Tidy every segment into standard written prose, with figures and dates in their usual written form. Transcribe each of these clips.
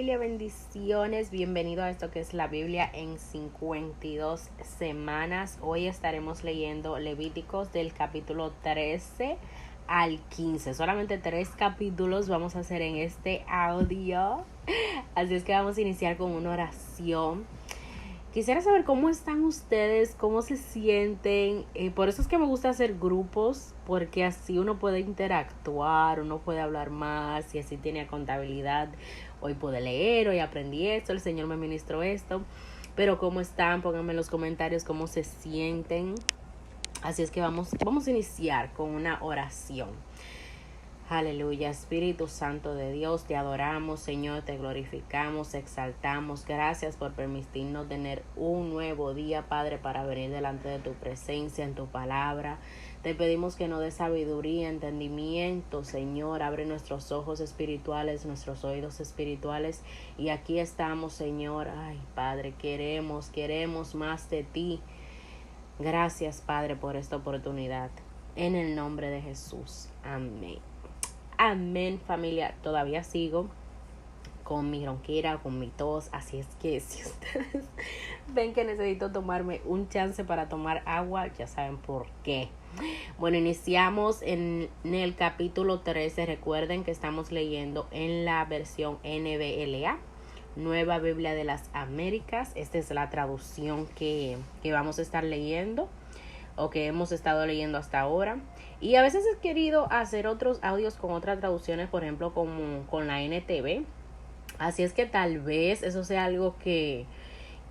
familia, bendiciones. Bienvenido a esto que es la Biblia en 52 semanas. Hoy estaremos leyendo Levíticos del capítulo 13 al 15. Solamente 3 capítulos vamos a hacer en este audio. Así es que vamos a iniciar con una oración. Quisiera saber cómo están ustedes, cómo se sienten. Por eso es que me gusta hacer grupos, porque así uno puede interactuar, uno puede hablar más y así tiene contabilidad. Hoy pude leer, hoy aprendí esto, el Señor me ministró esto. Pero cómo están, pónganme en los comentarios cómo se sienten. Así es que vamos a iniciar con una oración. Aleluya, Espíritu Santo de Dios, te adoramos, Señor, te glorificamos, exaltamos. Gracias por permitirnos tener un nuevo día, Padre, para venir delante de tu presencia, en tu palabra. Te pedimos que nos dé sabiduría, entendimiento, Señor. Abre nuestros ojos espirituales, nuestros oídos espirituales. Y aquí estamos, Señor. Ay, Padre, queremos más de ti. Gracias, Padre, por esta oportunidad. En el nombre de Jesús. Amén. Amén, familia. Todavía sigo con mi ronquera, con mi tos. Así es que si ustedes ven que necesito tomarme un chance para tomar agua, ya saben por qué. Bueno, iniciamos en el capítulo 13. Recuerden que estamos leyendo en la versión NBLA, Nueva Biblia de las Américas. Esta es la traducción que vamos a estar leyendo, o que hemos estado leyendo hasta ahora. Y a veces he querido hacer otros audios con otras traducciones, por ejemplo como con la NTV. Así es que tal vez eso sea algo que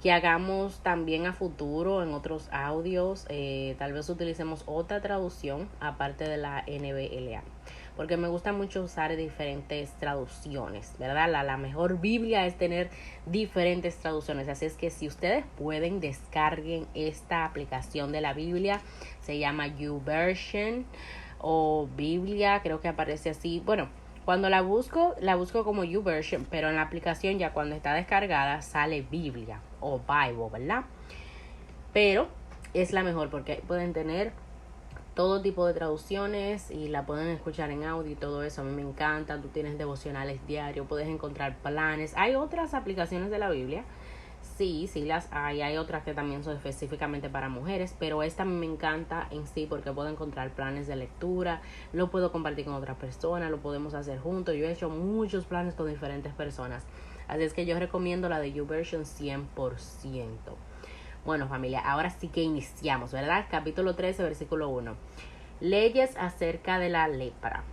hagamos también a futuro en otros audios. Tal vez utilicemos otra traducción aparte de la NBLA, porque me gusta mucho usar diferentes traducciones, ¿verdad? La mejor Biblia es tener diferentes traducciones. Así es que si ustedes pueden, descarguen esta aplicación de la Biblia. Se llama YouVersion o Biblia, creo que aparece así. Bueno, cuando la busco como YouVersion, pero en la aplicación ya cuando está descargada sale Biblia o Bible, ¿verdad? Pero es la mejor porque pueden tener todo tipo de traducciones y la pueden escuchar en audio y todo eso. A mí me encanta. Tú tienes devocionales diarios, puedes encontrar planes. Hay otras aplicaciones de la Biblia, sí las hay. Hay otras que también son específicamente para mujeres, pero esta a mí me encanta en sí porque puedo encontrar planes de lectura, lo puedo compartir con otras personas, lo podemos hacer juntos. Yo he hecho muchos planes con diferentes personas, así es que yo recomiendo la de YouVersion 100%. Bueno, familia, ahora sí que iniciamos, ¿verdad? Capítulo 13, versículo 1. Leyes acerca de la lepra.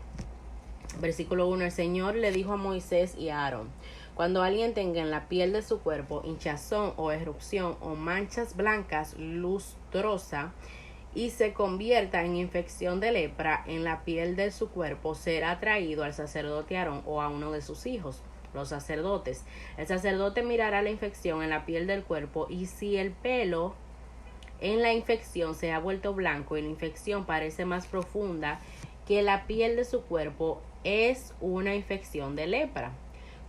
Versículo 1. El Señor le dijo a Moisés y a Aarón: cuando alguien tenga en la piel de su cuerpo hinchazón o erupción o manchas blancas lustrosa y se convierta en infección de lepra en la piel de su cuerpo, será traído al sacerdote Aarón o a uno de sus hijos, los sacerdotes. El sacerdote mirará la infección en la piel del cuerpo, y si el pelo en la infección se ha vuelto blanco y la infección parece más profunda que la piel de su cuerpo, es una infección de lepra.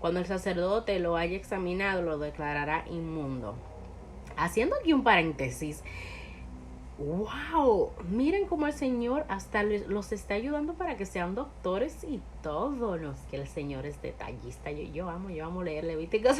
Cuando el sacerdote lo haya examinado, lo declarará inmundo. Haciendo aquí un paréntesis, wow, miren cómo el Señor hasta los está ayudando para que sean doctores y todo. No, es que el Señor es detallista. Yo amo leer Levíticos.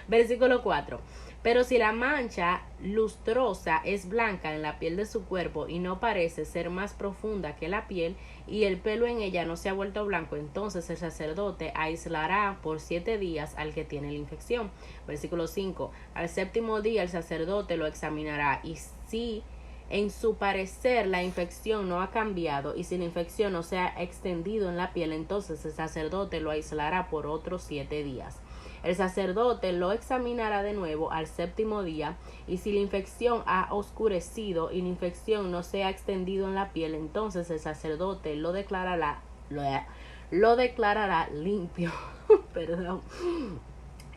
Versículo 4. Pero si la mancha lustrosa es blanca en la piel de su cuerpo y no parece ser más profunda que la piel, y el pelo en ella no se ha vuelto blanco, entonces el sacerdote aislará por 7 días al que tiene la infección. Versículo 5. Al séptimo día el sacerdote lo examinará, y si en su parecer la infección no ha cambiado y si la infección no se ha extendido en la piel, entonces el sacerdote lo aislará por otros 7 días. El sacerdote lo examinará de nuevo al séptimo día, y si la infección ha oscurecido y la infección no se ha extendido en la piel, entonces el sacerdote lo declarará limpio. Perdón.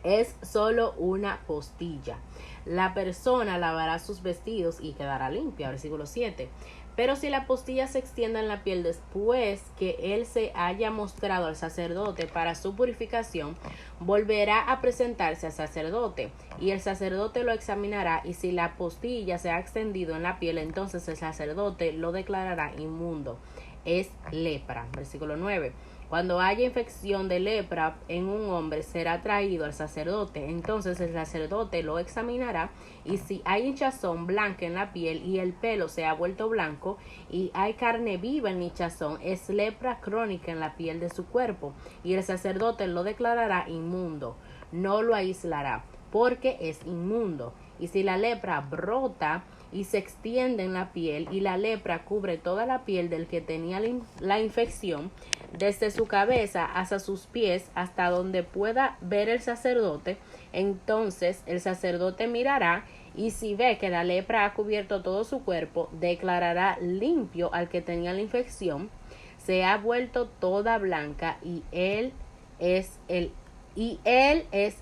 Es solo una postilla. La persona lavará sus vestidos y quedará limpia. Versículo 7. Pero si la postilla se extiende en la piel después que él se haya mostrado al sacerdote para su purificación, volverá a presentarse al sacerdote, y el sacerdote lo examinará, y si la postilla se ha extendido en la piel, entonces el sacerdote lo declarará inmundo. Es lepra. Versículo 9. Cuando haya infección de lepra en un hombre, será traído al sacerdote. Entonces el sacerdote lo examinará, y si hay hinchazón blanca en la piel y el pelo se ha vuelto blanco y hay carne viva en hinchazón, es lepra crónica en la piel de su cuerpo, y el sacerdote lo declarará inmundo. No lo aislará, porque es inmundo. Y si la lepra brota y se extiende en la piel, y la lepra cubre toda la piel del que tenía la infección, desde su cabeza hasta sus pies, hasta donde pueda ver el sacerdote, entonces el sacerdote mirará, y si ve que la lepra ha cubierto todo su cuerpo, declarará limpio al que tenía la infección, se ha vuelto toda blanca, y él es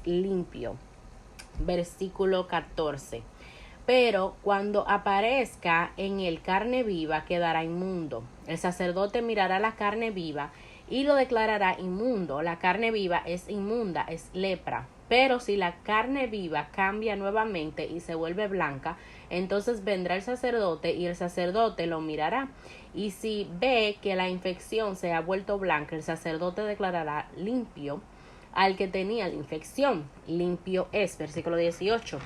limpio. Versículo 14. Pero cuando aparezca en él carne viva, quedará inmundo. El sacerdote mirará la carne viva y lo declarará inmundo. La carne viva es inmunda, es lepra. Pero si la carne viva cambia nuevamente y se vuelve blanca, entonces vendrá el sacerdote, y el sacerdote lo mirará. Y si ve que la infección se ha vuelto blanca, el sacerdote declarará limpio al que tenía la infección. Limpio es. Versículo 18.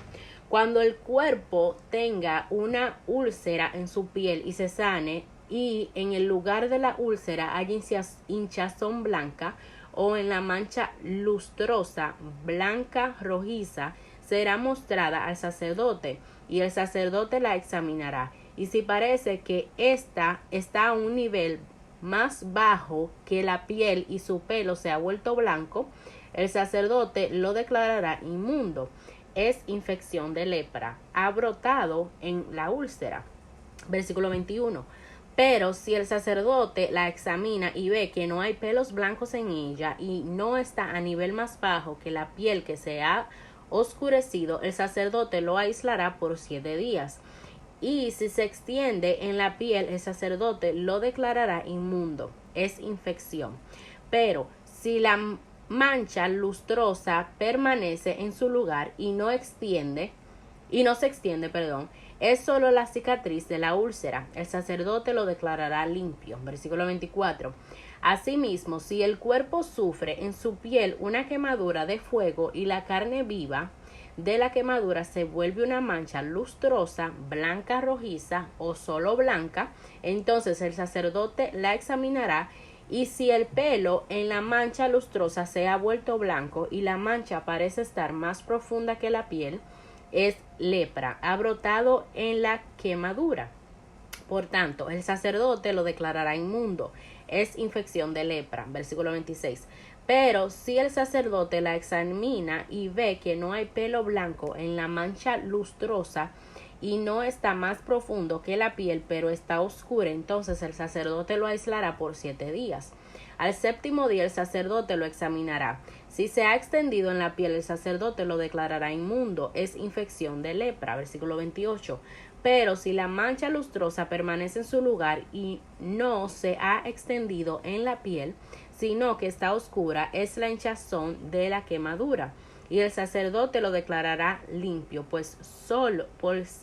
Cuando el cuerpo tenga una úlcera en su piel y se sane, y en el lugar de la úlcera haya hinchazón blanca, o en la mancha lustrosa, blanca, rojiza, será mostrada al sacerdote, y el sacerdote la examinará. Y si parece que ésta está a un nivel más bajo que la piel y su pelo se ha vuelto blanco, el sacerdote lo declarará inmundo. Es infección de lepra, ha brotado en la úlcera. Versículo 21. Pero si el sacerdote la examina y ve que no hay pelos blancos en ella, y no está a nivel más bajo que la piel que se ha oscurecido, el sacerdote lo aislará por 7 días. Y si se extiende en la piel, el sacerdote lo declarará inmundo. Es infección. Pero si la mancha lustrosa permanece en su lugar y no se extiende, es solo la cicatriz de la úlcera. El sacerdote lo declarará limpio. Versículo 24. Asimismo, si el cuerpo sufre en su piel una quemadura de fuego, y la carne viva de la quemadura se vuelve una mancha lustrosa, blanca, rojiza o solo blanca, entonces el sacerdote la examinará, y si el pelo en la mancha lustrosa se ha vuelto blanco y la mancha parece estar más profunda que la piel, es lepra, ha brotado en la quemadura. Por tanto, el sacerdote lo declarará inmundo, es infección de lepra. Versículo 26. Pero si el sacerdote la examina y ve que no hay pelo blanco en la mancha lustrosa, y no está más profundo que la piel, pero está oscura, entonces el sacerdote lo aislará por 7 días. Al 7º día el sacerdote lo examinará. Si se ha extendido en la piel, el sacerdote lo declarará inmundo, es infección de lepra. Versículo 28. Pero si la mancha lustrosa permanece en su lugar y no se ha extendido en la piel, sino que está oscura, es la hinchazón de la quemadura. Y el sacerdote lo declarará limpio, pues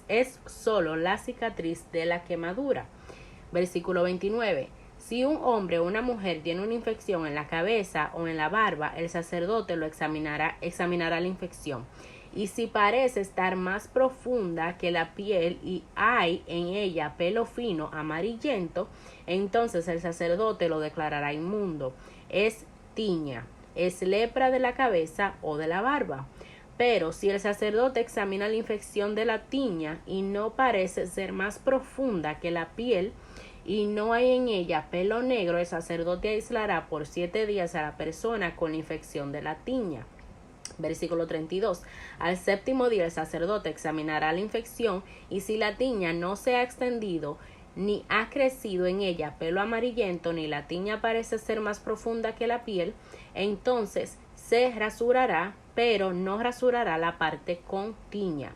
es solo la cicatriz de la quemadura. Versículo 29. Si un hombre o una mujer tiene una infección en la cabeza o en la barba, el sacerdote lo examinará la infección. Y si parece estar más profunda que la piel y hay en ella pelo fino amarillento, entonces el sacerdote lo declarará inmundo. Es tiña. Es lepra de la cabeza o de la barba. Pero si el sacerdote examina la infección de la tiña y no parece ser más profunda que la piel y no hay en ella pelo negro, el sacerdote aislará por 7 días a la persona con la infección de la tiña. Versículo 32. Al 7º día el sacerdote examinará la infección, y si la tiña no se ha extendido ni ha crecido en ella pelo amarillento, ni la tiña parece ser más profunda que la piel, entonces se rasurará, pero no rasurará la parte con tiña.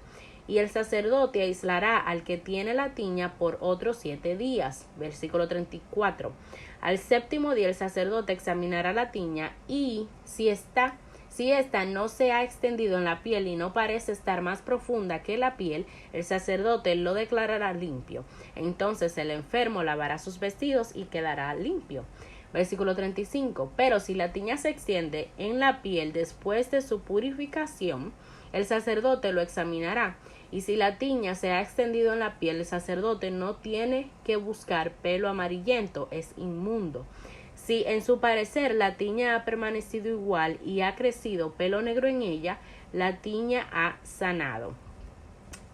Y el sacerdote aislará al que tiene la tiña por otros 7 días. Versículo 34. Al 7º día el sacerdote examinará la tiña, y si esta no se ha extendido en la piel y no parece estar más profunda que la piel, el sacerdote lo declarará limpio. Entonces el enfermo lavará sus vestidos y quedará limpio. Versículo 35. Pero si la tiña se extiende en la piel después de su purificación, el sacerdote lo examinará. Y si la tiña se ha extendido en la piel, el sacerdote no tiene que buscar pelo amarillento, es inmundo. Si en su parecer la tiña ha permanecido igual y ha crecido pelo negro en ella, la tiña ha sanado.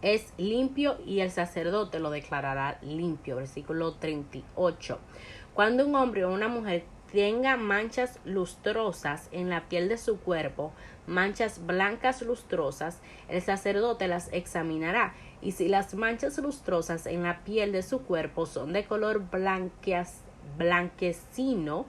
Es limpio y el sacerdote lo declarará limpio. Versículo 38. Cuando un hombre o una mujer tenga manchas lustrosas en la piel de su cuerpo, manchas blancas lustrosas, el sacerdote las examinará. Y si las manchas lustrosas en la piel de su cuerpo son de color blanquecino,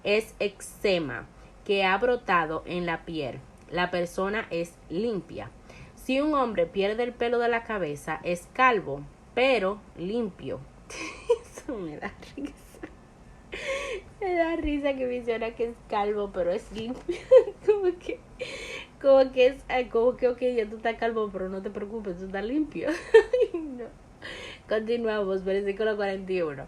es eczema que ha brotado en la piel. La persona es limpia. Si un hombre pierde el pelo de la cabeza, es calvo, pero limpio. Eso me da risa. Me da risa que menciona que es calvo, pero es limpio. Como que ok, ya tú estás calvo, pero no te preocupes, tú estás limpio. No. Continuamos, versículo 41.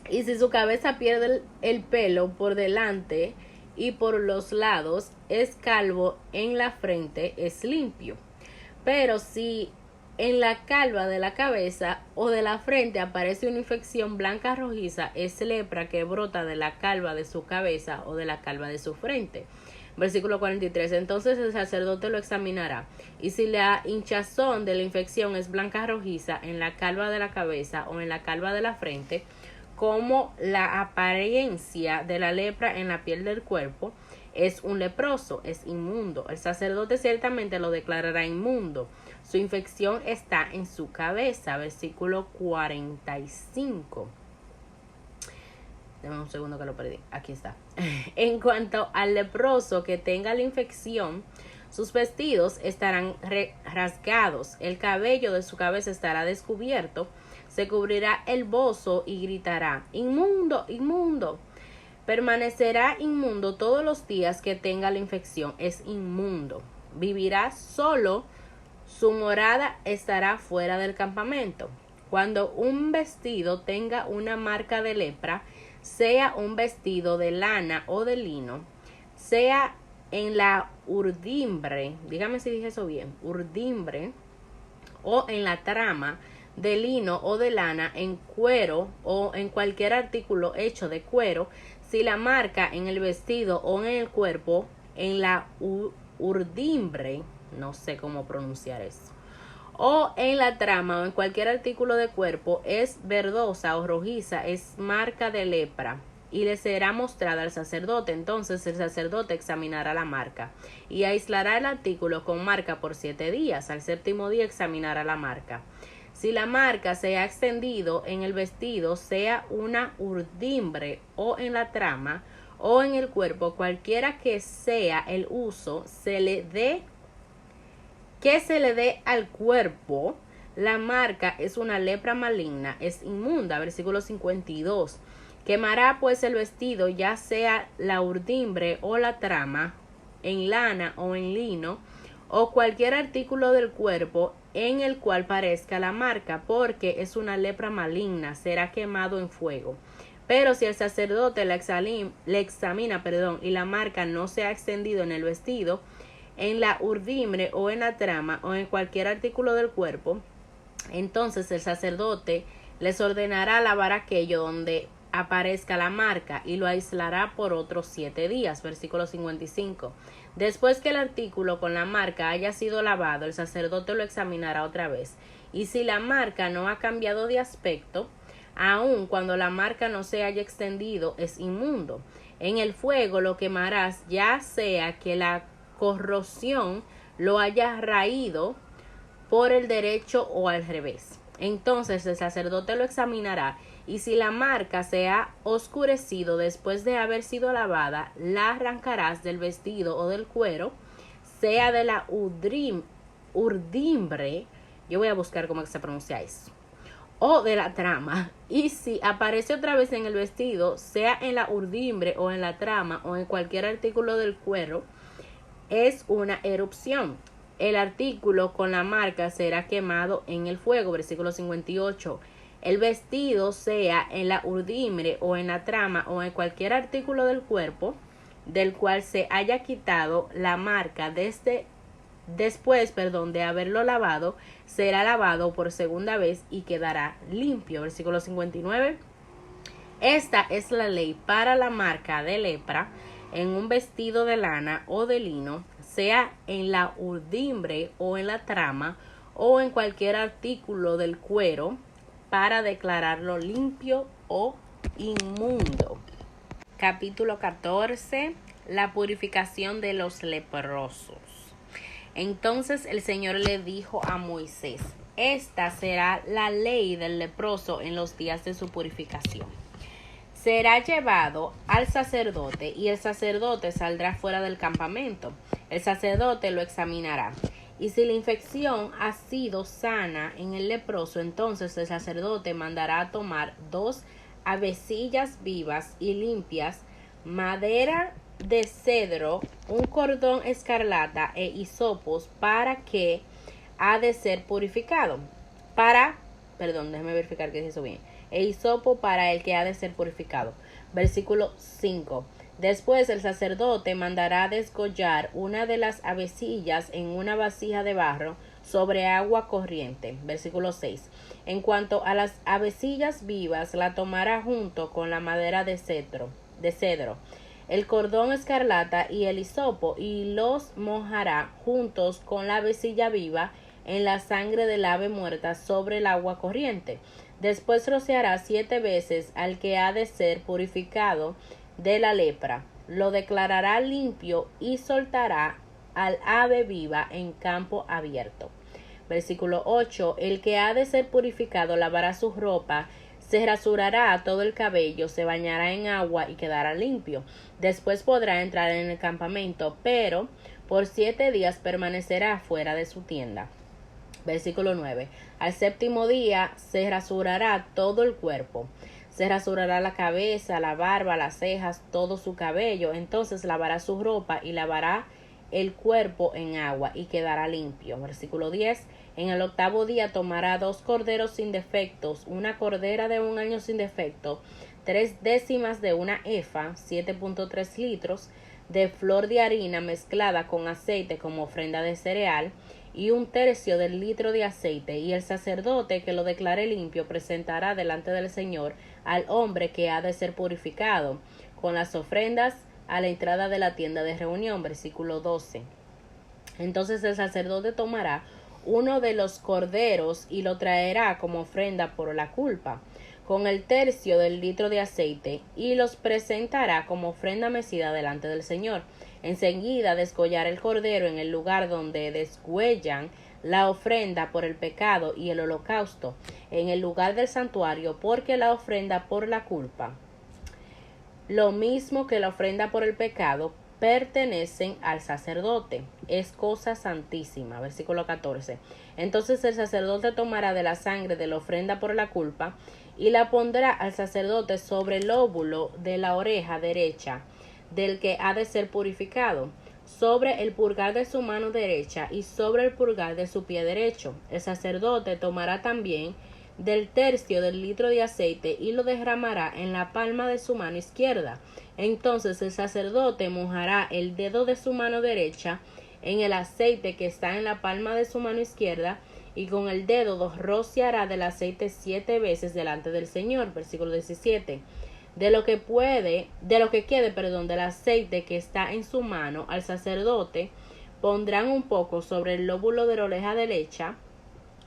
Y si su cabeza pierde el pelo por delante y por los lados, es calvo en la frente, es limpio. Pero si en la calva de la cabeza o de la frente aparece una infección blanca rojiza, es lepra que brota de la calva de su cabeza o de la calva de su frente. Versículo 43. Entonces el sacerdote lo examinará, y si la hinchazón de la infección es blanca rojiza en la calva de la cabeza o en la calva de la frente, como la apariencia de la lepra en la piel del cuerpo, es un leproso, es inmundo. El sacerdote ciertamente lo declarará inmundo. Su infección está en su cabeza. Versículo 45. Deme un segundo que lo perdí. Aquí está. En cuanto al leproso que tenga la infección, sus vestidos estarán rasgados, el cabello de su cabeza estará descubierto, se cubrirá el bozo y gritará: inmundo, inmundo. Permanecerá inmundo todos los días que tenga la infección, es inmundo. Vivirá solo, su morada estará fuera del campamento. Cuando un vestido tenga una marca de lepra, sea un vestido de lana o de lino, sea en la urdimbre, dígame si dije eso bien, urdimbre, o en la trama de lino o de lana, en cuero o en cualquier artículo hecho de cuero, si la marca en el vestido o en el cuerpo, en la urdimbre, no sé cómo pronunciar eso, o en la trama o en cualquier artículo de cuerpo es verdosa o rojiza, es marca de lepra, y le será mostrada al sacerdote. Entonces el sacerdote examinará la marca y aislará el artículo con marca por 7 días. Al 7º día examinará la marca. Si la marca se ha extendido en el vestido, sea una urdimbre o en la trama o en el cuerpo, cualquiera que sea el uso que se le dé al cuerpo, la marca es una lepra maligna, es inmunda. Versículo 52. Quemará pues el vestido, ya sea la urdimbre o la trama, en lana o en lino, o cualquier artículo del cuerpo en el cual parezca la marca, porque es una lepra maligna, será quemado en fuego. Pero si el sacerdote le examina, y la marca no se ha extendido en el vestido, en la urdimbre o en la trama o en cualquier artículo del cuerpo, entonces el sacerdote les ordenará lavar aquello donde aparezca la marca y lo aislará por otros 7 días. Versículo 55. Después que el artículo con la marca haya sido lavado, el sacerdote lo examinará otra vez, y si la marca no ha cambiado de aspecto, aun cuando la marca no se haya extendido, es inmundo. En el fuego lo quemarás, ya sea que la corrosión lo haya raído por el derecho o al revés. Entonces el sacerdote lo examinará, y si la marca se ha oscurecido después de haber sido lavada, la arrancarás del vestido o del cuero, sea de la urdimbre, yo voy a buscar cómo se pronuncia eso, o de la trama. Y si aparece otra vez en el vestido, sea en la urdimbre o en la trama o en cualquier artículo del cuero, es una erupción. El artículo con la marca será quemado en el fuego. Versículo 58. El vestido sea en la urdimbre o en la trama o en cualquier artículo del cuerpo del cual se haya quitado la marca después de haberlo lavado, será lavado por segunda vez y quedará limpio. Versículo 59. Esta es la ley para la marca de lepra en un vestido de lana o de lino, sea en la urdimbre o en la trama o en cualquier artículo del cuero, para declararlo limpio o inmundo. Capítulo 14. La purificación de los leprosos. Entonces el Señor le dijo a Moisés: esta será la ley del leproso en los días de su purificación. Será llevado al sacerdote y el sacerdote saldrá fuera del campamento. El sacerdote lo examinará. Y si la infección ha sido sana en el leproso, entonces el sacerdote mandará a tomar 2 avecillas vivas y limpias, madera de cedro, un cordón escarlata e hisopos para que ha de ser purificado. Déjeme verificar que es eso bien. E hisopo para el que ha de ser purificado. Versículo 5. Después el sacerdote mandará desgollar una de las avecillas en una vasija de barro sobre agua corriente. Versículo 6. En cuanto a las avecillas vivas, la tomará junto con la madera de cedro, el cordón escarlata y el hisopo, y los mojará juntos con la avecilla viva en la sangre del ave muerta sobre el agua corriente. Después rociará 7 veces al que ha de ser purificado de la lepra, lo declarará limpio y soltará al ave viva en campo abierto. Versículo 8. El que ha de ser purificado lavará su ropa, se rasurará todo el cabello, se bañará en agua y quedará limpio. Después podrá entrar en el campamento, pero por 7 días permanecerá fuera de su tienda. Versículo 9. Al 7º día se rasurará todo el cuerpo. Se rasurará la cabeza, la barba, las cejas, todo su cabello. Entonces lavará su ropa y lavará el cuerpo en agua y quedará limpio. Versículo 10. En el 8º día tomará 2 corderos sin defectos, una cordera de 1 año sin defecto, 3/10 de una efa, 7.3 litros, de flor de harina mezclada con aceite como ofrenda de cereal, y 1/3 del litro de aceite, y el sacerdote que lo declare limpio presentará delante del Señor al hombre que ha de ser purificado, con las ofrendas a la entrada de la tienda de reunión. Versículo 12. Entonces el sacerdote tomará uno de los corderos y lo traerá como ofrenda por la culpa, con el 1/3 del litro de aceite, y los presentará como ofrenda mecida delante del Señor. Enseguida desgollará el cordero en el lugar donde desgüellan la ofrenda por el pecado y el holocausto, en el lugar del santuario, porque la ofrenda por la culpa, lo mismo que la ofrenda por el pecado, pertenecen al sacerdote, es cosa santísima. Versículo 14. Entonces el sacerdote tomará de la sangre de la ofrenda por la culpa y la pondrá al sacerdote sobre el lóbulo de la oreja derecha del que ha de ser purificado, sobre el pulgar de su mano derecha y sobre el pulgar de su pie derecho. El sacerdote tomará también del 1/3 del litro de aceite y lo derramará en la palma de su mano izquierda. Entonces el sacerdote mojará el dedo de su mano derecha en el aceite que está en la palma de su mano izquierda, y con el dedo rociará del aceite 7 veces delante del Señor. Versículo 17. De lo que quede del aceite que está en su mano, al sacerdote pondrán un poco sobre el lóbulo de la oreja derecha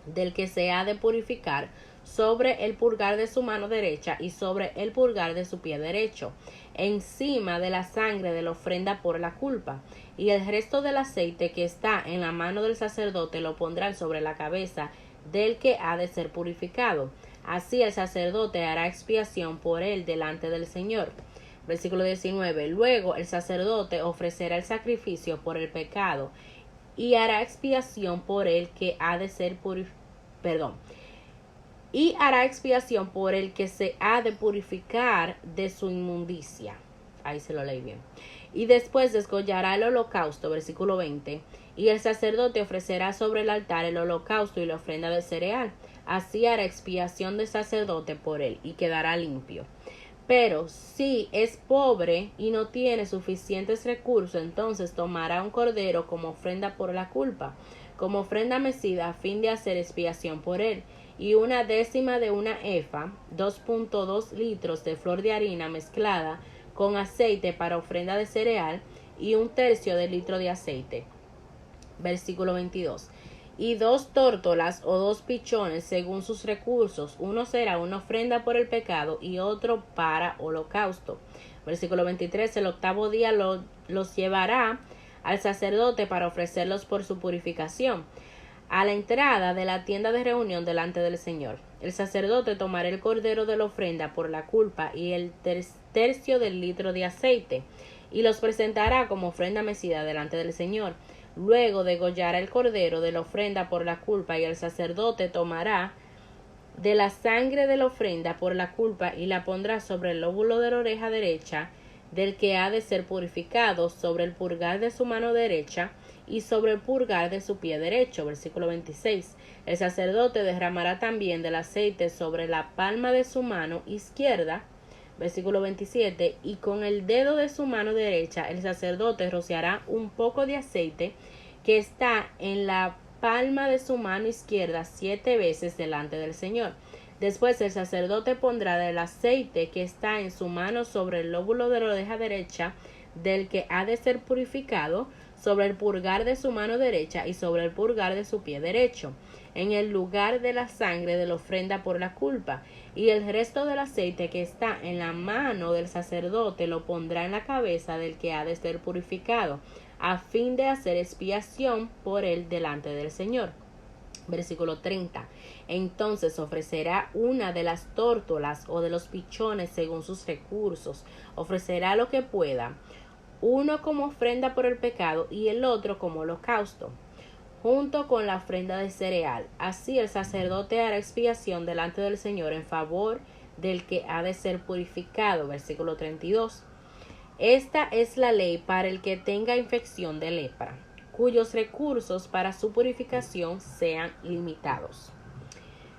del que se ha de purificar, sobre el pulgar de su mano derecha y sobre el pulgar de su pie derecho, encima de la sangre de la ofrenda por la culpa. Y el resto del aceite que está en la mano del sacerdote lo pondrán sobre la cabeza del que ha de ser purificado. Así el sacerdote hará expiación por él delante del Señor. Versículo 19. Luego el sacerdote ofrecerá el sacrificio por el pecado y hará expiación por el que ha de ser y hará expiación por el que se ha de purificar de su inmundicia. Ahí se lo leí bien. Y después desgollará el holocausto, versículo 20, y el sacerdote ofrecerá sobre el altar el holocausto y la ofrenda de cereal. Así hará expiación del sacerdote por él y quedará limpio. Pero si es pobre y no tiene suficientes recursos, entonces tomará un cordero como ofrenda por la culpa, como ofrenda mecida a fin de hacer expiación por él, y una décima de una efa, 2.2 litros de flor de harina mezclada con aceite para ofrenda de cereal, y un tercio de litro de aceite. Versículo 22. Y 2 tórtolas o 2 pichones según sus recursos. Uno será una ofrenda por el pecado y otro para holocausto. Versículo 23. El octavo día los llevará al sacerdote para ofrecerlos por su purificación, a la entrada de la tienda de reunión delante del Señor. El sacerdote tomará el cordero de la ofrenda por la culpa y el tercio del litro de aceite, y los presentará como ofrenda mecida delante del Señor. Luego degollará el cordero de la ofrenda por la culpa, y el sacerdote tomará de la sangre de la ofrenda por la culpa y la pondrá sobre el lóbulo de la oreja derecha del que ha de ser purificado, sobre el pulgar de su mano derecha y sobre el pulgar de su pie derecho. Versículo 26. El sacerdote derramará también del aceite sobre la palma de su mano izquierda. Versículo 27. Y con el dedo de su mano derecha el sacerdote rociará un poco de aceite que está en la palma de su mano izquierda 7 veces delante del Señor. Después el sacerdote pondrá del aceite que está en su mano sobre el lóbulo de la oreja derecha del que ha de ser purificado, sobre el pulgar de su mano derecha y sobre el pulgar de su pie derecho, en el lugar de la sangre de la ofrenda por la culpa, y el resto del aceite que está en la mano del sacerdote lo pondrá en la cabeza del que ha de ser purificado, a fin de hacer expiación por él delante del Señor. Versículo 30. Entonces ofrecerá una de las tórtolas o de los pichones según sus recursos. Ofrecerá lo que pueda, uno como ofrenda por el pecado y el otro como holocausto, junto con la ofrenda de cereal. Así el sacerdote hará expiación delante del Señor en favor del que ha de ser purificado. Versículo 32. Esta es la ley para el que tenga infección de lepra, cuyos recursos para su purificación sean limitados.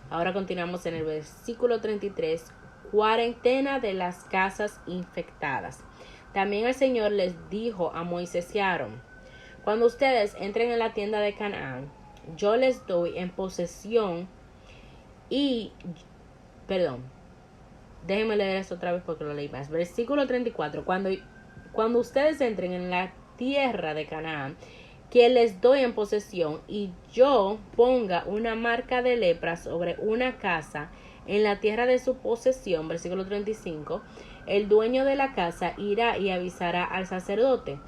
Ahora continuamos en el versículo 33, cuarentena de las casas infectadas. También el Señor les dijo a Moisés y a Aarón: cuando ustedes entren en la tienda de Canaán, yo les doy en posesión déjenme leer eso otra vez porque lo leí más. Versículo 34, cuando ustedes entren en la tierra de Canaán, que les doy en posesión, y yo ponga una marca de lepra sobre una casa en la tierra de su posesión, versículo 35, el dueño de la casa irá y avisará al sacerdote: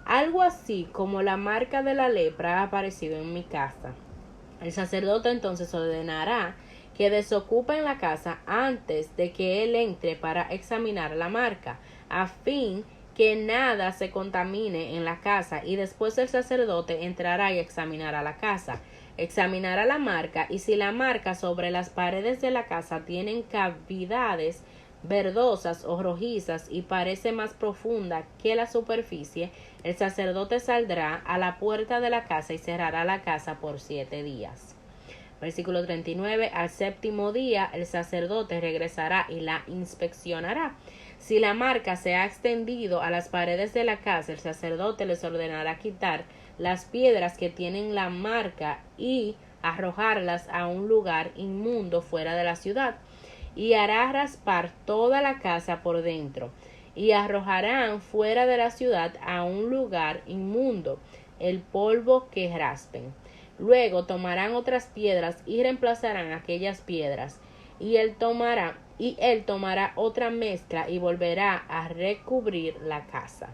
algo así como la marca de la lepra ha aparecido en mi casa. El sacerdote entonces ordenará que desocupen la casa antes de que él entre para examinar la marca, a fin que nada se contamine en la casa, y después el sacerdote entrará y examinará la casa, examinará la marca, y si la marca sobre las paredes de la casa tienen cavidades verdosas o rojizas y parece más profunda que la superficie, el sacerdote saldrá a la puerta de la casa y cerrará la casa por 7 días. Versículo 39. Al séptimo día el sacerdote regresará y la inspeccionará. Si la marca se ha extendido a las paredes de la casa, el sacerdote les ordenará quitar las piedras que tienen la marca y arrojarlas a un lugar inmundo fuera de la ciudad, y hará raspar toda la casa por dentro, y arrojarán fuera de la ciudad a un lugar inmundo el polvo que raspen. Luego tomarán otras piedras y reemplazarán aquellas piedras, y él tomará otra mezcla y volverá a recubrir la casa.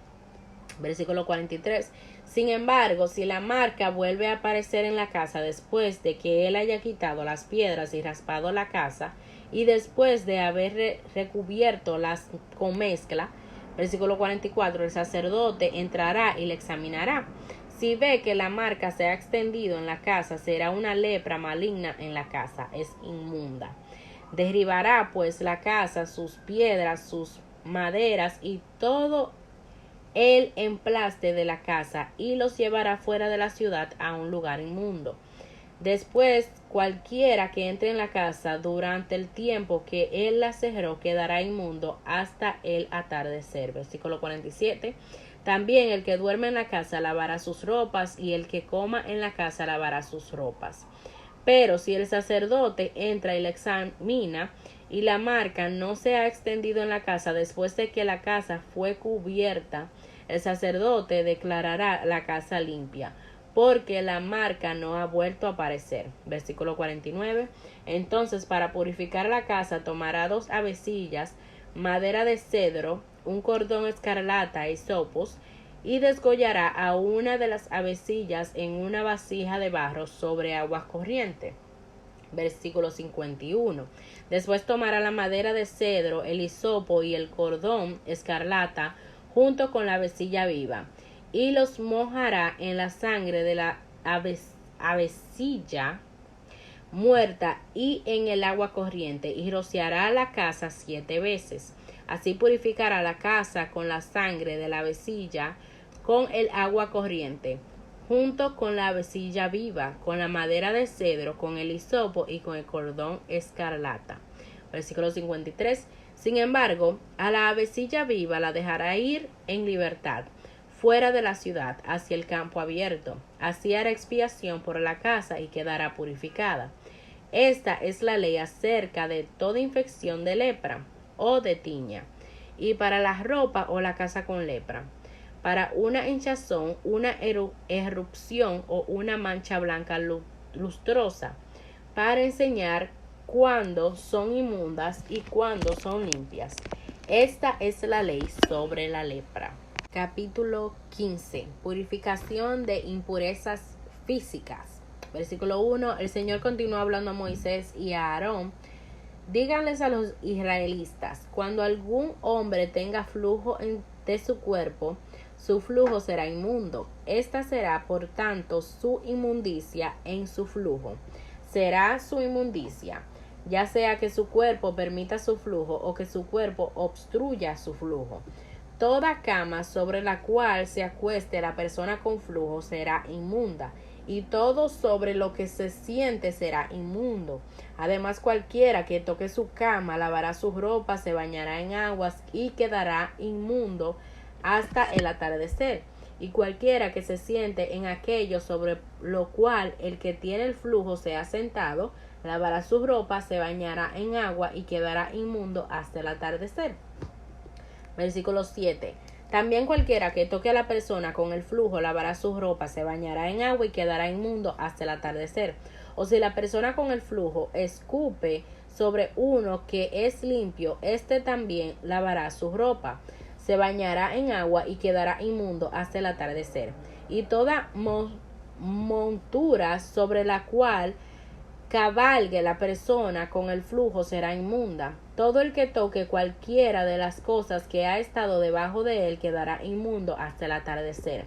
Versículo 43. Sin embargo, si la marca vuelve a aparecer en la casa después de que él haya quitado las piedras y raspado la casa, y después de haber recubierto las con mezcla, versículo 44, el sacerdote entrará y la examinará. Si ve que la marca se ha extendido en la casa, será una lepra maligna en la casa, es inmunda. Derribará pues la casa, sus piedras, sus maderas y todo el emplaste de la casa, y los llevará fuera de la ciudad a un lugar inmundo. Después, cualquiera que entre en la casa durante el tiempo que él la cerró quedará inmundo hasta el atardecer. Versículo 47. También el que duerme en la casa lavará sus ropas, y el que coma en la casa lavará sus ropas. Pero si el sacerdote entra y la examina, y la marca no se ha extendido en la casa después de que la casa fue cubierta, el sacerdote declarará la casa limpia, porque la marca no ha vuelto a aparecer. Versículo 49. Entonces, para purificar la casa, tomará 2 avecillas, madera de cedro, un cordón escarlata y sopos, y desgollará a una de las avecillas en una vasija de barro sobre agua corriente. Versículo 51. Después tomará la madera de cedro, el hisopo y el cordón escarlata junto con la avecilla viva, y los mojará en la sangre de la avecilla muerta y en el agua corriente, y rociará la casa 7 veces. Así purificará la casa con la sangre de la avecilla, con el agua corriente, junto con la avecilla viva, con la madera de cedro, con el hisopo y con el cordón escarlata. Versículo 53. Sin embargo, a la avecilla viva la dejará ir en libertad, fuera de la ciudad, hacia el campo abierto. Así hará expiación por la casa y quedará purificada. Esta es la ley acerca de toda infección de lepra o de tiña, y para la ropa o la casa con lepra, para una hinchazón, una erupción o una mancha blanca lustrosa, para enseñar cuándo son inmundas y cuándo son limpias. Esta es la ley sobre la lepra. Capítulo 15. Purificación de impurezas físicas. Versículo 1. El Señor continuó hablando a Moisés y a Aarón. Díganles a los israelitas: cuando algún hombre tenga flujo de su cuerpo, su flujo será inmundo. Esta será, por tanto, su inmundicia en su flujo. Será su inmundicia, ya sea que su cuerpo permita su flujo o que su cuerpo obstruya su flujo. Toda cama sobre la cual se acueste la persona con flujo será inmunda, y todo sobre lo que se siente será inmundo. Además, cualquiera que toque su cama lavará su ropa, se bañará en aguas y quedará inmundo hasta el atardecer. Y cualquiera que se siente en aquello sobre lo cual el que tiene el flujo se ha sentado, lavará su ropa, se bañará en agua y quedará inmundo hasta el atardecer. Versículo 7. También cualquiera que toque a la persona con el flujo lavará su ropa, se bañará en agua y quedará inmundo hasta el atardecer. O si la persona con el flujo escupe sobre uno que es limpio, éste también lavará su ropa, se bañará en agua y quedará inmundo hasta el atardecer. Y toda montura sobre la cual cabalgue la persona con el flujo será inmunda. Todo el que toque cualquiera de las cosas que ha estado debajo de él quedará inmundo hasta el atardecer.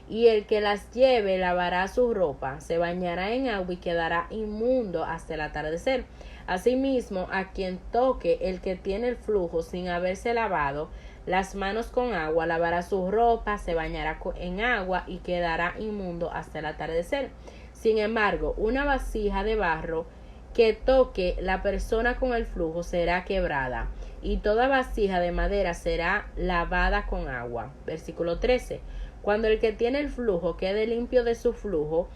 Y el que las lleve lavará su ropa, se bañará en agua y quedará inmundo hasta el atardecer. Asimismo, a quien toque el que tiene el flujo sin haberse lavado las manos con agua, lavará su ropa, se bañará en agua y quedará inmundo hasta el atardecer. Sin embargo, una vasija de barro que toque la persona con el flujo será quebrada, y toda vasija de madera será lavada con agua. Versículo 13. Cuando el que tiene el flujo quede limpio de su flujo,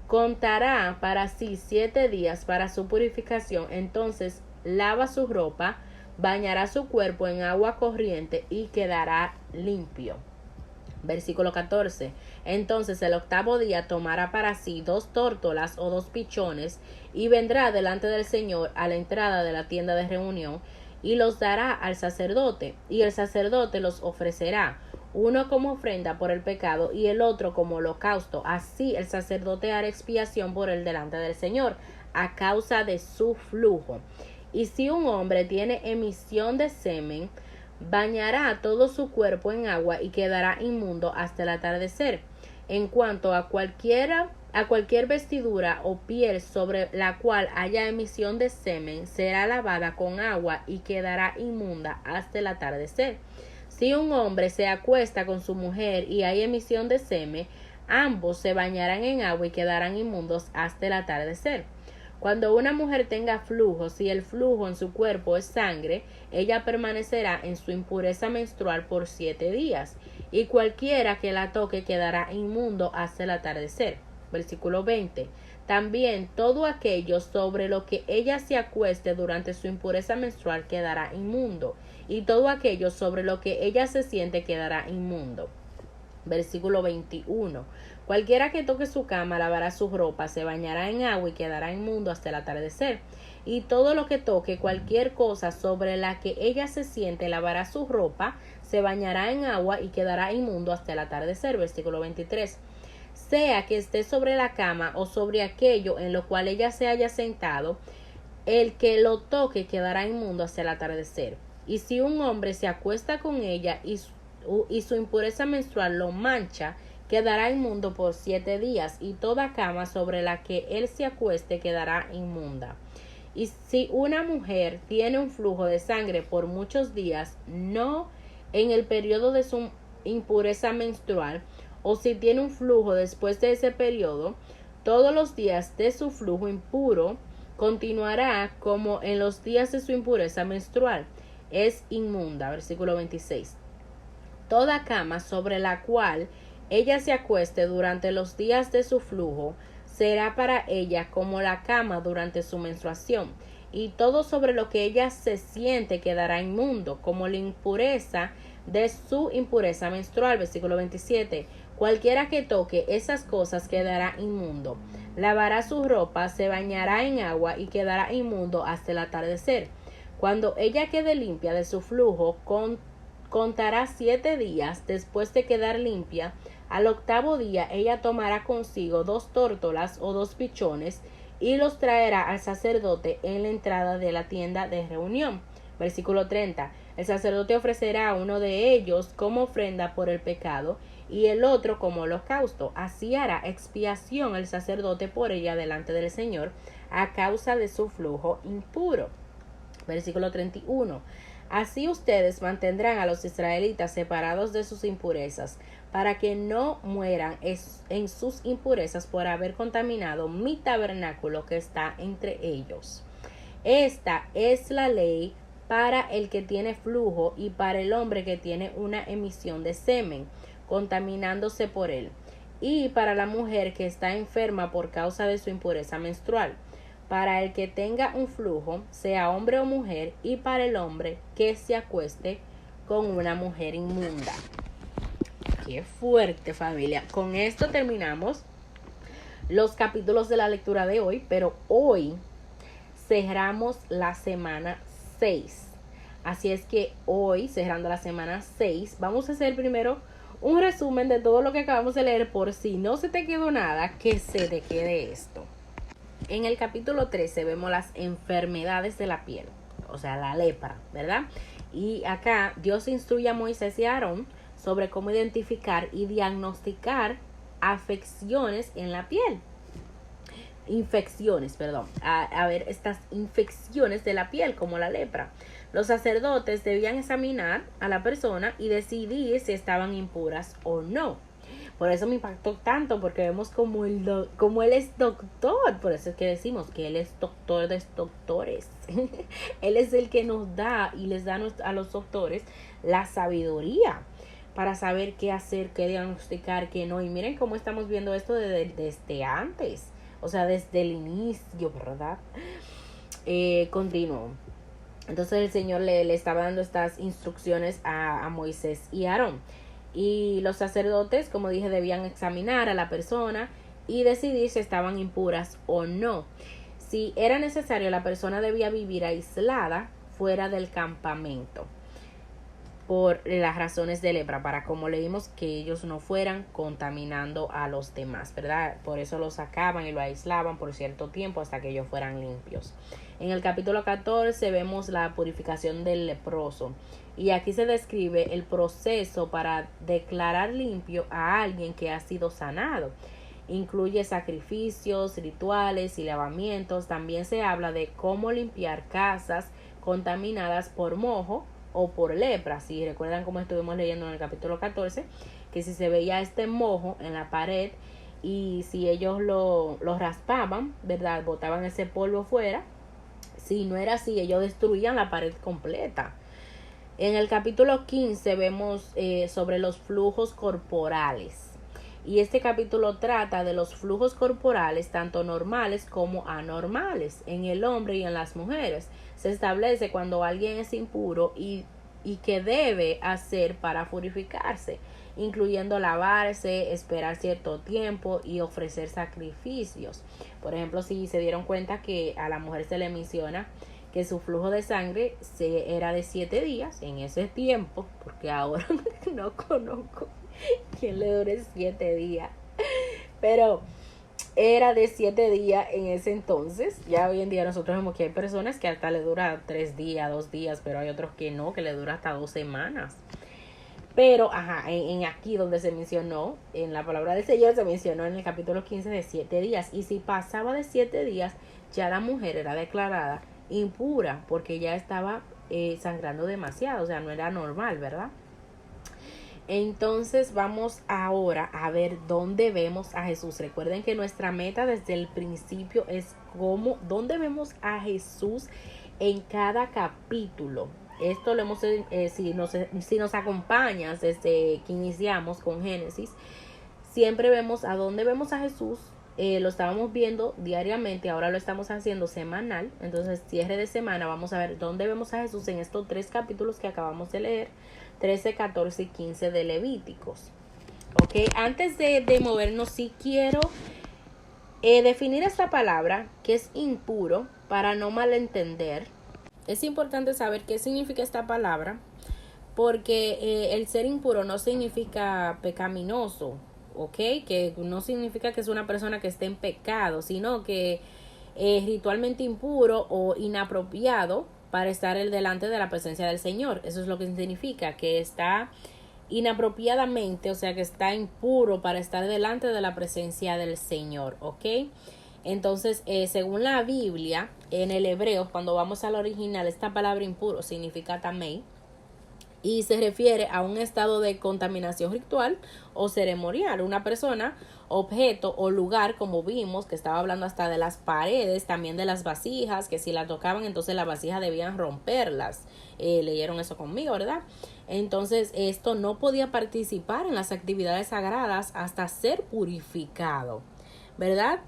contará para sí 7 días para su purificación. Entonces lava su ropa, bañará su cuerpo en agua corriente y quedará limpio. Versículo 14. Entonces el 8º día tomará para sí 2 tórtolas o 2 pichones, y vendrá delante del Señor a la entrada de la tienda de reunión, y los dará al sacerdote, y el sacerdote los ofrecerá, uno como ofrenda por el pecado y el otro como holocausto. Así el sacerdote hará expiación por él delante del Señor a causa de su flujo. Y si un hombre tiene emisión de semen, bañará todo su cuerpo en agua y quedará inmundo hasta el atardecer. En cuanto a cualquier vestidura o piel sobre la cual haya emisión de semen, será lavada con agua y quedará inmunda hasta el atardecer. Si un hombre se acuesta con su mujer y hay emisión de semen, Ambos se bañarán en agua y quedarán inmundos hasta el atardecer. Cuando una mujer tenga flujo, si el flujo en su cuerpo es sangre, ella permanecerá en su impureza menstrual por 7 días, y cualquiera que la toque quedará inmundo hasta el atardecer. Versículo 20. También todo aquello sobre lo que ella se acueste durante su impureza menstrual quedará inmundo, y todo aquello sobre lo que ella se siente quedará inmundo. Versículo 21. Cualquiera que toque su cama lavará su ropa, se bañará en agua y quedará inmundo hasta el atardecer. Y todo lo que toque cualquier cosa sobre la que ella se siente lavará su ropa, se bañará en agua y quedará inmundo hasta el atardecer. Versículo 23. Sea que esté sobre la cama o sobre aquello en lo cual ella se haya sentado, el que lo toque quedará inmundo hasta el atardecer. Y si un hombre se acuesta con ella y su impureza menstrual lo mancha, quedará inmundo por 7 días, y toda cama sobre la que él se acueste quedará inmunda. Y si una mujer tiene un flujo de sangre por muchos días, no en el periodo de su impureza menstrual, o si tiene un flujo después de ese periodo, todos los días de su flujo impuro, continuará como en los días de su impureza menstrual. Es inmunda. Versículo 26. Toda cama sobre la cual ella se acueste durante los días de su flujo será para ella como la cama durante su menstruación, y todo sobre lo que ella se siente quedará inmundo, como la impureza de su impureza menstrual. Versículo 27. Cualquiera que toque esas cosas quedará inmundo. Lavará su ropa, se bañará en agua y quedará inmundo hasta el atardecer. Cuando ella quede limpia de su flujo, contará 7 días después de quedar limpia. Al 8º día ella tomará consigo 2 tórtolas o 2 pichones y los traerá al sacerdote en la entrada de la tienda de reunión. Versículo 30. El sacerdote ofrecerá uno de ellos como ofrenda por el pecado y el otro como holocausto. Así hará expiación el sacerdote por ella delante del Señor a causa de su flujo impuro. Versículo 31. Así ustedes mantendrán a los israelitas separados de sus impurezas, para que no mueran en sus impurezas por haber contaminado mi tabernáculo que está entre ellos. Esta es la ley para el que tiene flujo y para el hombre que tiene una emisión de semen, contaminándose por él, y para la mujer que está enferma por causa de su impureza menstrual, para el que tenga un flujo, sea hombre o mujer, y para el hombre que se acueste con una mujer inmunda. Qué fuerte, familia. Con esto terminamos los capítulos de la lectura de hoy, pero hoy cerramos la semana 6. Así es que hoy, cerrando la semana 6, vamos a hacer primero un resumen de todo lo que acabamos de leer, por si no se te quedó nada, que se te quede esto. En el capítulo 13 vemos las enfermedades de la piel, o sea, la lepra, ¿verdad? Y acá Dios instruye a Moisés y a Aarón sobre cómo identificar y diagnosticar afecciones en la piel. A ver, estas infecciones de la piel, como la lepra. Los sacerdotes debían examinar a la persona y decidir si estaban impuras o no. Por eso me impactó tanto, porque vemos como él es doctor. Por eso es que decimos que él es doctor de doctores. Él es el que nos da y les da a los doctores la sabiduría para saber qué hacer, qué diagnosticar, qué no. Y miren cómo estamos viendo esto desde antes. O sea, desde el inicio, ¿verdad? Continuo. Entonces el Señor le estaba dando estas instrucciones a Moisés y a Aarón. Y los sacerdotes, como dije, debían examinar a la persona y decidir si estaban impuras o no. Si era necesario, la persona debía vivir aislada fuera del campamento por las razones de lepra, para, como leímos, que ellos no fueran contaminando a los demás, ¿verdad? Por eso lo sacaban y lo aislaban por cierto tiempo hasta que ellos fueran limpios. En el capítulo 14 vemos la purificación del leproso. Y aquí se describe el proceso para declarar limpio a alguien que ha sido sanado. Incluye sacrificios, rituales y lavamientos. También se habla de cómo limpiar casas contaminadas por moho o por lepra. Si recuerdan como estuvimos leyendo en el capítulo 14, que si se veía este mojo en la pared y si ellos lo raspaban, ¿verdad? Botaban ese polvo fuera. Si no era así, ellos destruían la pared completa. En el capítulo 15 vemos sobre los flujos corporales. Y este capítulo trata de los flujos corporales, tanto normales como anormales, en el hombre y en las mujeres. Se establece cuando alguien es impuro y qué debe hacer para purificarse, incluyendo lavarse, esperar cierto tiempo y ofrecer sacrificios. Por ejemplo, si se dieron cuenta que a la mujer se le menciona que su flujo de sangre era de 7 días en ese tiempo, porque ahora no conozco quién le dure 7 días, pero era de 7 días en ese entonces. Ya hoy en día nosotros vemos que hay personas que hasta le dura 3 días, 2 días, pero hay otros que no, que le dura hasta 2 semanas. Pero, en aquí donde se mencionó, en la palabra del Señor se mencionó en el capítulo 15 de 7 días. Y si pasaba de 7 días, ya la mujer era declarada impura, porque ya estaba sangrando demasiado, o sea, no era normal, ¿verdad? Entonces vamos ahora a ver dónde vemos a Jesús. Recuerden que nuestra meta desde el principio es dónde vemos a Jesús en cada capítulo. Esto lo hemos, si nos acompañas desde que iniciamos con Génesis, siempre vemos a dónde vemos a Jesús. Lo estábamos viendo diariamente, ahora lo estamos haciendo semanal. Entonces, cierre de semana, vamos a ver dónde vemos a Jesús en estos 3 capítulos que acabamos de leer, 13, 14 y 15 de Levíticos. Ok, antes de movernos, sí quiero definir esta palabra, que es impuro, para no malentender. Es importante saber qué significa esta palabra, porque el ser impuro no significa pecaminoso, ¿ok? Que no significa que es una persona que esté en pecado, sino que es ritualmente impuro o inapropiado para estar delante de la presencia del Señor. Eso es lo que significa, que está inapropiadamente, o sea, que está impuro para estar delante de la presencia del Señor, ¿ok? Entonces, según la Biblia, en el hebreo, cuando vamos al original, esta palabra impuro significa tamei, y se refiere a un estado de contaminación ritual o ceremonial. Una persona, objeto o lugar, como vimos, que estaba hablando hasta de las paredes, también de las vasijas, que si la tocaban, entonces las vasijas debían romperlas. Leyeron eso conmigo, ¿verdad? Entonces, esto no podía participar en las actividades sagradas hasta ser purificado, ¿verdad?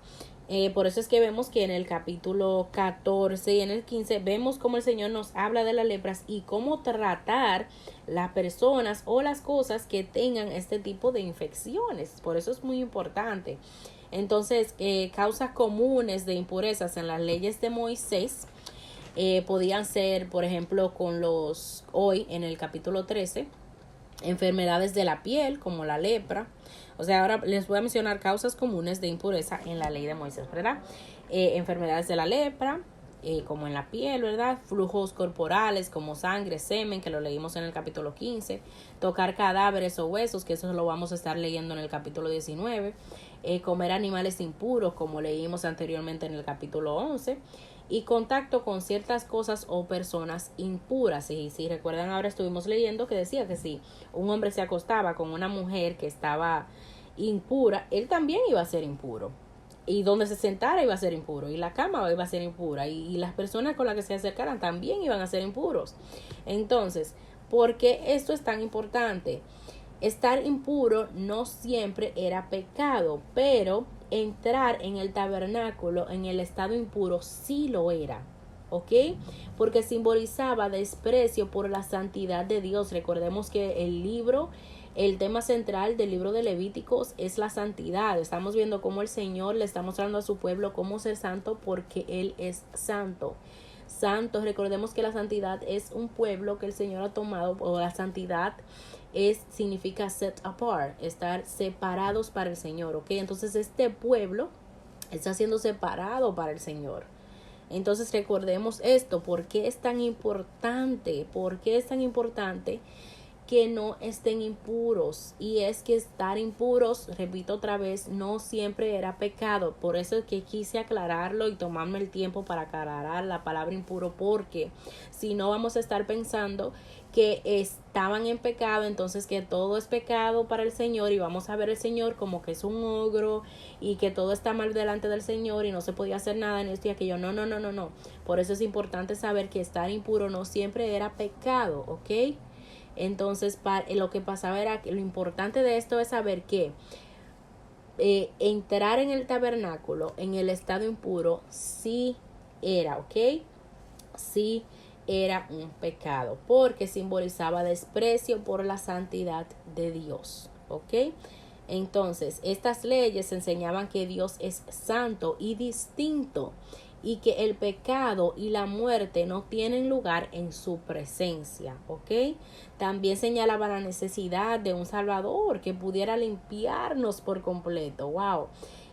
Por eso es que vemos que en el capítulo 14 y en el 15 vemos cómo el Señor nos habla de las lepras y cómo tratar las personas o las cosas que tengan este tipo de infecciones. Por eso es muy importante. Entonces, causas comunes de impurezas en las leyes de Moisés podían ser, por ejemplo, hoy en el capítulo 13, enfermedades de la piel como la lepra. O sea, ahora les voy a mencionar causas comunes de impureza en la ley de Moisés, ¿verdad? Enfermedades de la lepra, como en la piel, ¿verdad? Flujos corporales como sangre, semen, que lo leímos en el capítulo 15. Tocar cadáveres o huesos, que eso lo vamos a estar leyendo en el capítulo 19. Comer animales impuros, como leímos anteriormente en el capítulo 11. Y contacto con ciertas cosas o personas impuras. Y si recuerdan, ahora estuvimos leyendo que decía que si un hombre se acostaba con una mujer que estaba impura, él también iba a ser impuro. Y donde se sentara iba a ser impuro. Y la cama iba a ser impura. Y las personas con las que se acercaran también iban a ser impuros. Entonces, ¿por qué esto es tan importante? Estar impuro no siempre era pecado, pero entrar en el tabernáculo en el estado impuro sí lo era, ¿ok? Porque simbolizaba desprecio por la santidad de Dios. Recordemos que el tema central del libro de Levíticos es la santidad. Estamos viendo cómo el Señor le está mostrando a su pueblo cómo ser santo porque Él es santo. Santos, recordemos que la santidad es un pueblo que el Señor ha tomado, o la santidad significa set apart, estar separados para el Señor, ¿ok? Entonces este pueblo está siendo separado para el Señor. Entonces recordemos esto. ¿Por qué es tan importante? ¿Por qué es tan importante que no estén impuros. Y es que estar impuros, repito otra vez, no siempre era pecado. Por eso es que quise aclararlo y tomarme el tiempo para aclarar la palabra impuro, porque si no vamos a estar pensando que estaban en pecado, entonces que todo es pecado para el Señor y vamos a ver el Señor como que es un ogro y que todo está mal delante del Señor y no se podía hacer nada en esto y aquello. No. Por eso es importante saber que estar impuro no siempre era pecado, ¿ok? Entonces lo que pasaba era que lo importante de esto es saber que entrar en el tabernáculo en el estado impuro sí era, ¿ok? Sí era un pecado porque simbolizaba desprecio por la santidad de Dios, ¿ok? Entonces, estas leyes enseñaban que Dios es santo y distinto y que el pecado y la muerte no tienen lugar en su presencia, ¿ok? También señalaba la necesidad de un Salvador que pudiera limpiarnos por completo, wow.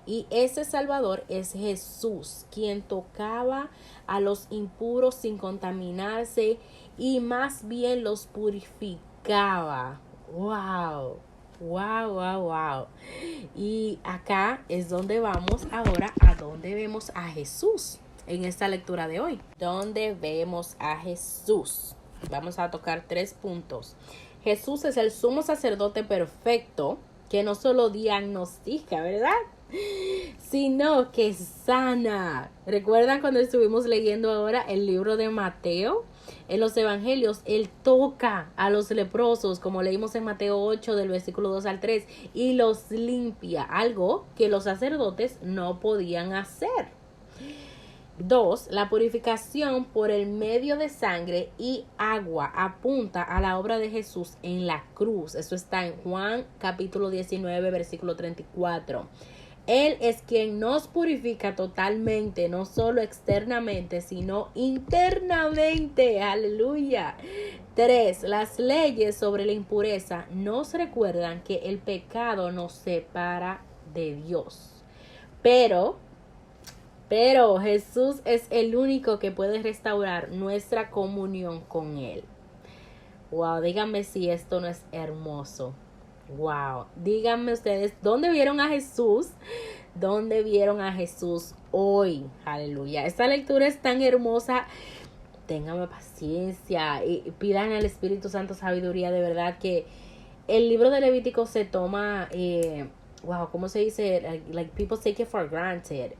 Y ese Salvador es Jesús, quien tocaba a los impuros sin contaminarse y más bien los purificaba. Wow. Y acá es donde vamos ahora a donde vemos a Jesús en esta lectura de hoy. ¿Dónde vemos a Jesús? Vamos a tocar 3 puntos. Jesús es el sumo sacerdote perfecto que no solo diagnostica, ¿verdad?, sino que sana. ¿Recuerdan cuando estuvimos leyendo ahora el libro de Mateo? En los evangelios, Él toca a los leprosos, como leímos en Mateo 8, del versículo 2 al 3, y los limpia, algo que los sacerdotes no podían hacer. 2. La purificación por el medio de sangre y agua apunta a la obra de Jesús en la cruz. Eso está en Juan capítulo 19, versículo 34. Él es quien nos purifica totalmente, no solo externamente, sino internamente. Aleluya. 3. Las leyes sobre la impureza nos recuerdan que el pecado nos separa de Dios. Pero Jesús es el único que puede restaurar nuestra comunión con Él. Wow, díganme si esto no es hermoso. Wow, díganme ustedes, ¿dónde vieron a Jesús? ¿Dónde vieron a Jesús hoy? Aleluya. Esta lectura es tan hermosa. Ténganme paciencia y pidan al Espíritu Santo sabiduría. De verdad que el libro de Levítico se toma, wow, ¿cómo se dice? Like people take it for granted.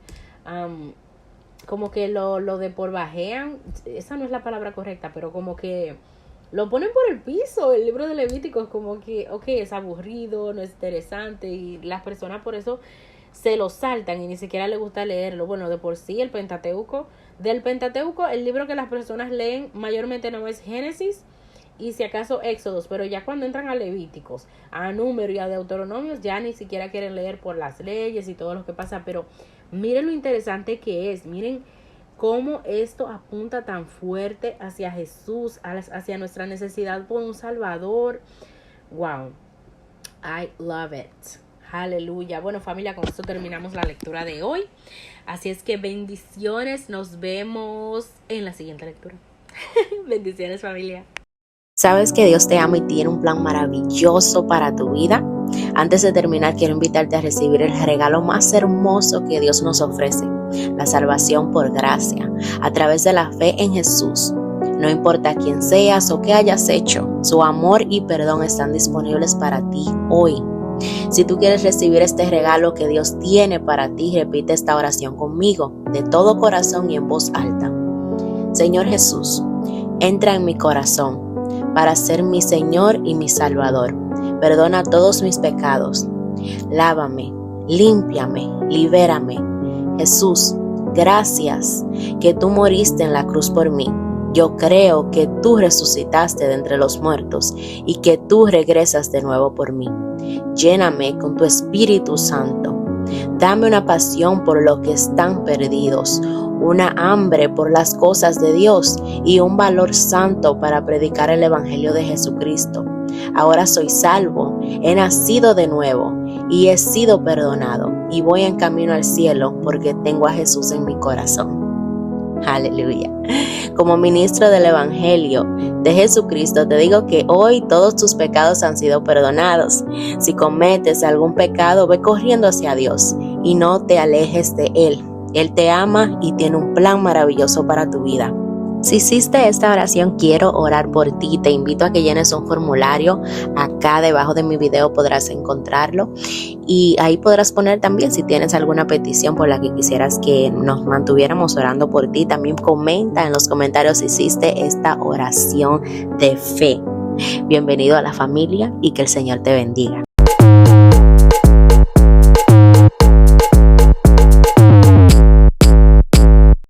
Como que lo de por bajean, esa no es la palabra correcta, pero como que lo ponen por el piso. El libro de Levítico es como que, ok, es aburrido, no es interesante y las personas por eso se lo saltan y ni siquiera les gusta leerlo. Bueno, de por sí el Pentateuco, el libro que las personas leen mayormente no es Génesis y si acaso Éxodos, pero ya cuando entran a Levíticos, a Número y a Deuteronomios, ya ni siquiera quieren leer por las leyes y todo lo que pasa. Pero miren lo interesante que es, miren cómo esto apunta tan fuerte hacia Jesús, hacia nuestra necesidad por un Salvador. Wow, I love it. Aleluya. Bueno, familia, con esto terminamos la lectura de hoy. Así es que bendiciones, nos vemos en la siguiente lectura. Bendiciones, familia. Sabes que Dios te ama y tiene un plan maravilloso para tu vida. Antes de terminar, quiero invitarte a recibir el regalo más hermoso que Dios nos ofrece, la salvación por gracia, a través de la fe en Jesús. No importa quién seas o qué hayas hecho, su amor y perdón están disponibles para ti hoy. Si tú quieres recibir este regalo que Dios tiene para ti, repite esta oración conmigo, de todo corazón y en voz alta. Señor Jesús, entra en mi corazón para ser mi Señor y mi Salvador. Perdona todos mis pecados. Lávame, límpiame, libérame. Jesús, gracias que tú moriste en la cruz por mí. Yo creo que tú resucitaste de entre los muertos y que tú regresas de nuevo por mí. Lléname con tu Espíritu Santo. Dame una pasión por los que están perdidos, una hambre por las cosas de Dios y un valor santo para predicar el Evangelio de Jesucristo. Ahora soy salvo, he nacido de nuevo y he sido perdonado y voy en camino al cielo porque tengo a Jesús en mi corazón. Aleluya. Como ministro del Evangelio de Jesucristo, te digo que hoy todos tus pecados han sido perdonados. Si cometes algún pecado, ve corriendo hacia Dios y no te alejes de Él. Él te ama y tiene un plan maravilloso para tu vida. Si hiciste esta oración, quiero orar por ti. Te invito a que llenes un formulario. Acá debajo de mi video podrás encontrarlo. Y ahí podrás poner también si tienes alguna petición por la que quisieras que nos mantuviéramos orando por ti. También comenta en los comentarios si hiciste esta oración de fe. Bienvenido a la familia y que el Señor te bendiga.